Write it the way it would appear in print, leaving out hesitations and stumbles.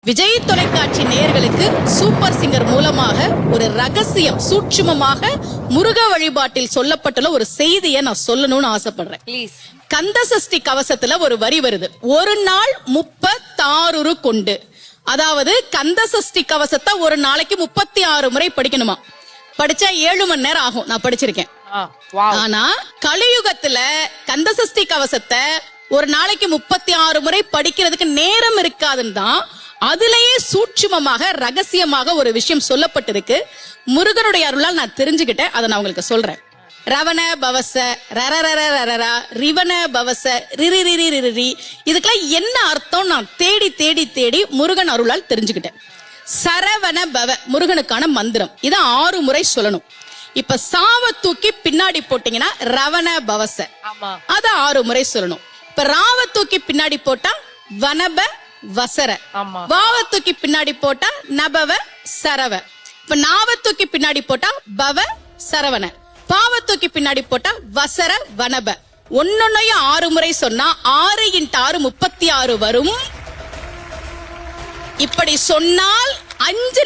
விஜய் தொலைக்காட்சி நேயர்களுக்கு super singer மூலமாக ஒரு ரகசியம் சூட்சுமமாக முருக வழிபாட்டில் சொல்லப்பட்டுள்ள ஒரு செய்தியை நான் சொல்லணும்னு ஆசைப்படுறேன். ப்ளீஸ். கந்த சஷ்டி கவசத்துல ஒரு வரி வருது, ஒரு நாள் 36 கொண்டு. அதாவது கந்த சஷ்டி கவசத்தை ஒரு நாளைக்கு 36 முறை படிக்கணுமா. படிச்சா 7 மணி நேரம் ஆகும். நான் படிச்சிருக்கேன். ஆனா கலியுகத்துல கந்த சஷ்டி கவசத்தை ஒரு நாளைக்கு 36 முறை படிக்கிறதுக்கு நேரம் இருக்காதுன்னு தான் அதுலயே சூட்சுமமாக ரகசியமாக ஒரு விஷயம் சொல்லப்பட்டிருக்கு. முருகனுடைய அருளால் நான் தெரிஞ்சுக்கிட்டேன். அதை நான் உங்களுக்கு சொல்றேன். ரவண பவச ரரரரரரா ரிவன பவச ரிரிரிரிரிரி, இதுக்கெல்லாம் என்ன அர்த்தம் நான் தேடி தேடி தேடி முருகன் அருளால் தெரிஞ்சுக்கிட்டேன். சரவண பவ முருகனுக்கான மந்திரம். இதை 6 முறை சொல்லணும். இப்ப சாவ தூக்கி பின்னாடி போட்டீங்கன்னா ரவண பவச, அத 6 முறை சொல்லணும். இப்ப ராவ தூக்கி பின்னாடி போட்டா வனப வசர, வாவ தூக்கி பின்னாடி போட்டா நபவ சரவ, இப்ப நாவ தூக்கி பின்னாடி போட்டா பவ சரவண, பாவ தூக்கி பின்னாடி போட்டா வசர வனப. ஒன்னொன்னையும் 6 முறை சொன்னா 6 × 6 36 வரும். இப்படி சொன்னால் 5